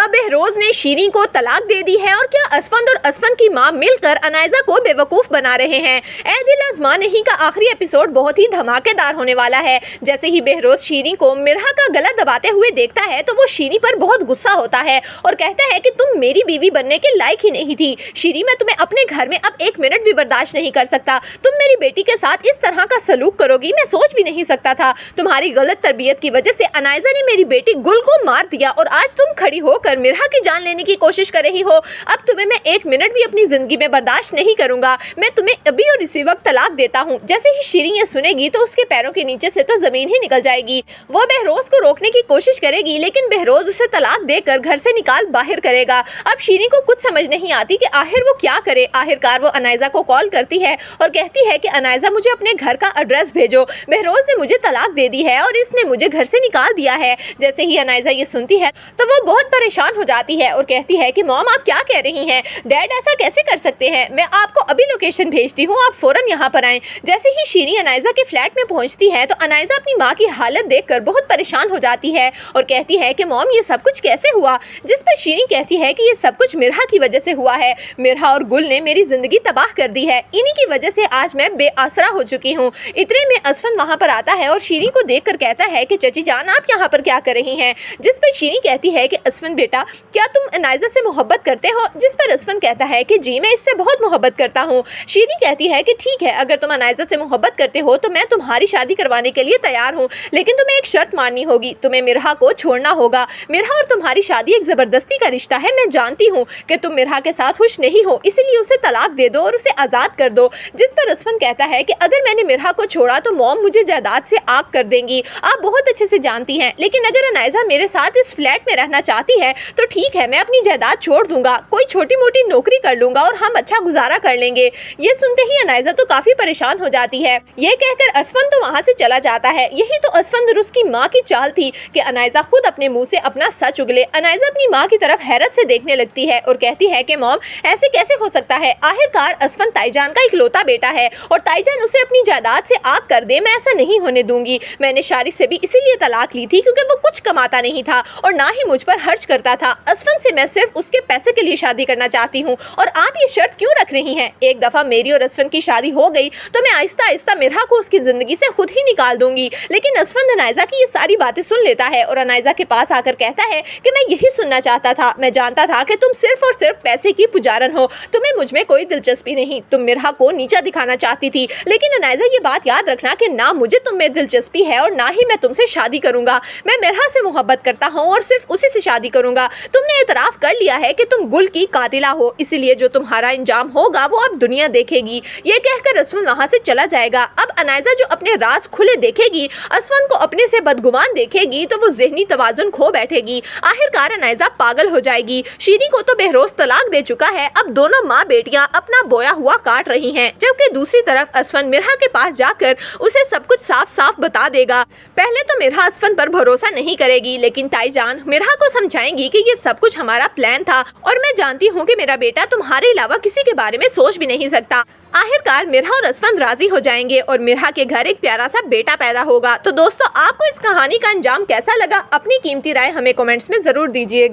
क्या बहरोज ने शीरीन को तलाक दे दी है और क्या असफंद और असफंद की मां मिलकर अनायजा को बेवकूफ बना रहे हैं। ए दिल आजमा नहीं का आखिरी एपिसोड बहुत ही धमाकेदार होने वाला है। जैसे ही बहरोज शीरीन को मिरहा का गला दबाते हुए देखता है तो वो शीरीन पर बहुत गुस्सा होता है और कहता है कि तुम मेरी बीवी बनने के लायक ही नहीं थी। शीरीन, मैं तुम्हें अपने घर में अब 1 मिनट भी बर्दाश्त नहीं कर सकता। तुम मेरी बेटी के साथ इस तरह का सलूक करोगी, मैं सोच भी नहीं सकता था। तुम्हारी गलत तरबियत की वजह से अनायजा ने मेरी बेटी गुल को मार दिया और आज तुम खड़ी होकर मिरहा की जान लेने की कोशिश कर रही हो। अब तुम्हें मैं 1 मिनट भी अपनी जिंदगी में बर्दाश्त नहीं करूंगा। मैं तुम्हें अभी और इसी वक्त तलाक देता हूँ। जैसे ही शीरीन ये सुनेगी तो उसके पैरों के नीचे से तो जमीन ही निकल जाएगी। वो बहरोज को रोकने की कोशिश करेगी लेकिन बहरोज उसे तलाक देकर घर से निकाल बाहर करेगा। अब शीरीन को कुछ समझ नहीं आती कि आखिर वो क्या करे। आखिरकार वो अनायजा को कॉल करती है और कहती है कि अनायजा, मुझे अपने घर का एड्रेस भेजो। बहरोज ने मुझे तलाक दे दी है और इसने मुझे घर से निकाल दिया है। जैसे ही अनायजा ये सुनती है तो वो बहुत परेशान हो जाती है और कहती है कि मॉम, आप क्या कह रही हैं? डैड ऐसा कैसे कर सकते हैं? मैं आपको अभी लोकेशन भेजती हूँ, आप फौरन यहाँ पर आएं। जैसे ही शीरीन अनायजा के फ्लैट में पहुँचती है तो अनायजा अपनी माँ की हालत देखकर बहुत परेशान हो जाती है और कहती है कि मॉम, ये सब कुछ कैसे हुआ? जिस पर शीरीन कहती है कि ये सब कुछ मिरहा की वजह से हुआ है। मिरहा और गुल ने मेरी जिंदगी तबाह कर दी है। इन्हीं की वजह से आज मैं बेआसरा हो चुकी हूँ। इतने में असफंद वहाँ पर आता है और शीरीन को देखकर कहता है कि चची जान, आप यहाँ पर क्या कर रही हैं? जिस पर शीरीन कहती है कि असफंद बेटा, क्या तुम अनायजा से मोहब्बत करते हो? जिस पर असफंद कहता है कि जी, मैं इससे बहुत मोहब्बत करता हूँ। शीरीन कहती है कि ठीक है, अगर तुम अनायजा से मोहब्बत करते हो तो मैं तुम्हारी शादी करवाने के लिए तैयार हूँ, लेकिन तुम्हें एक शर्त माननी होगी। तुम्हें मिरहा को छोड़ना होगा। मिरहा और तुम्हारी शादी एक जबरदस्ती का रिश्ता है। मैं जानती हूँ कि तुम मिरहा के साथ खुश नहीं हो, इसीलिए उसे तलाक दे दो और उसे आज़ाद कर दो। जिस पर असफंद कहता है कि अगर मैंने मिरहा को छोड़ा तो मॉम मुझे जायदाद से आग कर देंगी। आप बहुत अच्छे से जानती हैं, लेकिन अगर अनायजा मेरे साथ इस फ्लैट में रहना चाहती है तो ठीक है, मैं अपनी जायदाद छोड़ दूंगा, कोई छोटी मोटी नौकरी कर लूंगा और हम अच्छा गुजारा कर लेंगे। ये सुनते ही अनायजा तो काफी परेशान हो जाती है। ये कहकर असफंद तो वहाँ से चला जाता है। यही तो असफंद और उसकी माँ की चाल थी कि अनायजा खुद अपने मुंह से अपना सच उगले। अनायजा अपनी माँ की तरफ हैरत से देखने लगती है और कहती है कि मॉम, ऐसे कैसे हो सकता है? आखिरकार असफंद ताईजान का इकलौता बेटा है और ताईजान उसे अपनी जायदाद से आग कर दे, मैं ऐसा नहीं होने दूंगी। मैंने शारिक से भी इसीलिए तलाक ली थी क्योंकि वो कुछ कमाता नहीं था और ना ही मुझ पर खर्च करता था। असफंद से मैं सिर्फ उसके पैसे के लिए शादी करना चाहती हूँ और आप ये शर्त क्यों रख रही हैं? एक दफा मेरी और असफंद की शादी हो गई तो मैं आहिस्ता आहिस्ता मिरहा को उसकी जिंदगी से खुद ही निकाल दूंगी। लेकिन असफंद अनायजा की ये सारी बातें सुन लेता है और अनायजा के पास आकर कहता है कि मैं यही सुनना चाहता था। मैं जानता था कि तुम सिर्फ और सिर्फ पैसे की पुजारन हो, तुम्हें मुझ में कोई दिलचस्पी नहीं। तुम मिरहा को नीचा दिखाना चाहती थी। लेकिन अनायजा, ये बात याद रखना कि ना मुझे तुम में दिलचस्पी है और ना ही मैं तुमसे शादी करूंगा। मैं मिरहा से मोहब्बत करता हूँ और सिर्फ उसी से शादी करूंगा। तुमने एतराफ कर लिया है कि तुम गुल की कातिला हो, इसलिए जो तुम्हारा इंजाम होगा वो अब दुनिया देखेगी। ये कहकर असफंद वहाँ से चला जाएगा। अब अनायजा जो अपने राज खुले देखेगी, असफंद को अपने से बदगुमान देखेगी तो वो ज़हनी तवाज़ुन खो बैठेगी। आखिरकार अनायजा पागल हो जाएगी। शीरीन को तो बहरोज तलाक दे चुका है। अब दोनों माँ बेटियां अपना बोया हुआ काट रही हैं, जबकि दूसरी तरफ असफंद मिरहा के पास जाकर उसे सब कुछ साफ साफ बता देगा। पहले तो मिरहा असफंद पर भरोसा नहीं करेगी, लेकिन ताईजान मिरहा को समझाएंगी कि ये सब कुछ हमारा प्लान था और मैं जानती हूँ कि मेरा बेटा तुम्हारे अलावा किसी के बारे में सोच भी नहीं सकता। आखिरकार मिरहा और असफंद राजी हो जाएंगे और मिरहा के घर एक प्यारा सा बेटा पैदा होगा। तो दोस्तों, आपको इस कहानी का अंजाम कैसा लगा? अपनी कीमती राय हमें कमेंट्स में जरूर दीजिएगा।